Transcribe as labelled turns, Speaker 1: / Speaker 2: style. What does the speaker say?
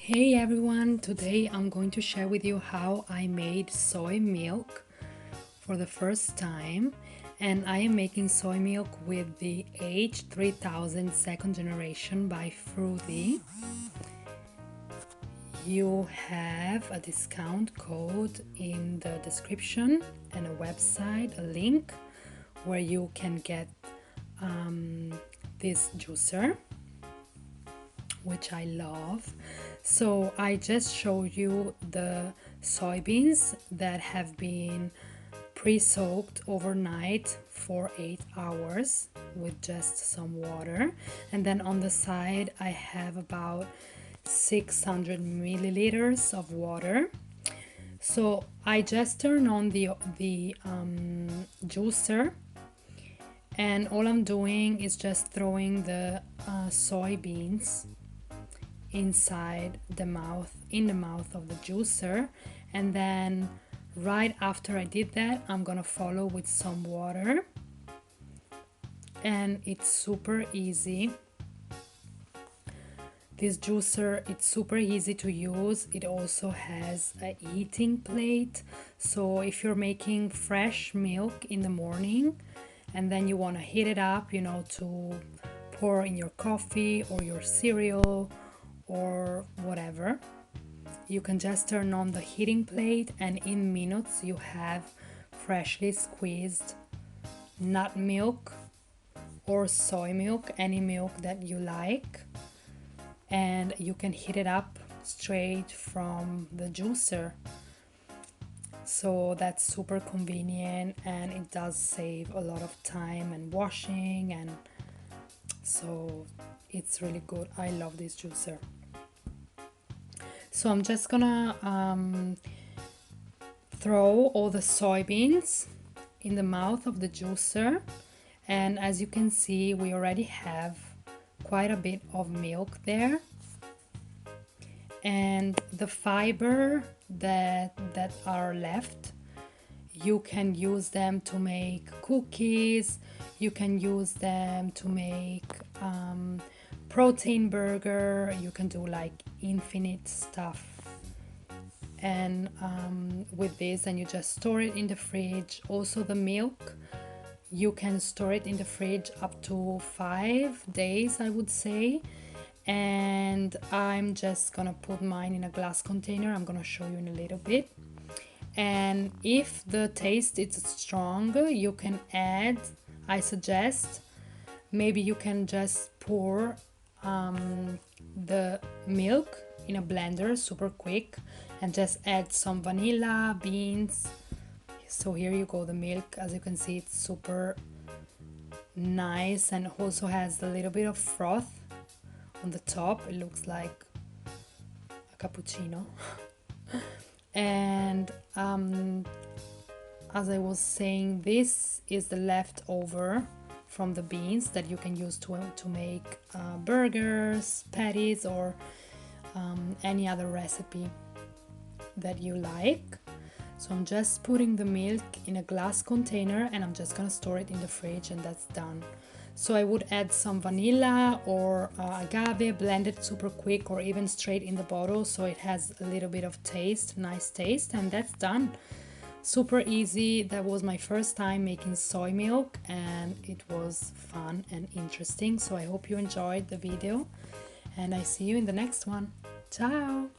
Speaker 1: Hey everyone, today I'm going to share with you how I made soy milk for the first time, and I am making soy milk with the H3000 second generation by Froothie. You have a discount code in the description and a website, a link where you can get this juicer, which I love. So I just showed you the soybeans that have been pre-soaked overnight for 8 hours with just some water, and then on the side I have about 600 milliliters of water. So I just turn on the juicer, and all I'm doing is just throwing the soybeans inside the mouth, in the mouth of the juicer, and then right after I did that, I'm gonna follow with some water, and it's super easy. This juicer, it's super easy to use. It also has a heating plate, so if you're making fresh milk in the morning and then you want to heat it up, you know, to pour in your coffee or your cereal or whatever, you can just turn on the heating plate, and in minutes you have freshly squeezed nut milk or soy milk, any milk that you like, and you can heat it up straight from the juicer. So that's super convenient, and it does save a lot of time and washing, and so it's really good. I love this juicer. So I'm just gonna throw all the soybeans in the mouth of the juicer, and as you can see, we already have quite a bit of milk there, and the fiber that are left, you can use them to make cookies, you can use them to make protein burger, you can do like infinite stuff. And with this, and you just store it in the fridge. Also the milk, you can store it in the fridge up to 5 days, I would say. And I'm just gonna put mine in a glass container. I'm gonna show you in a little bit. And if the taste is strong, you can add, I suggest, maybe you can just pour the milk in a blender super quick and just add some vanilla beans. So here you go, the milk, as you can see, it's super nice and also has a little bit of froth on the top. It looks like a cappuccino. And as I was saying, this is the leftover from the beans that you can use to make burgers, patties, or any other recipe that you like. So I'm just putting the milk in a glass container, and I'm just gonna store it in the fridge, and that's done. So I would add some vanilla or agave, blend it super quick, or even straight in the bottle, so it has a little bit of taste, nice taste, and that's done. Super easy. That was my first time making soy milk, and it was fun and interesting. So I hope you enjoyed the video, and I see you in the next one. Ciao!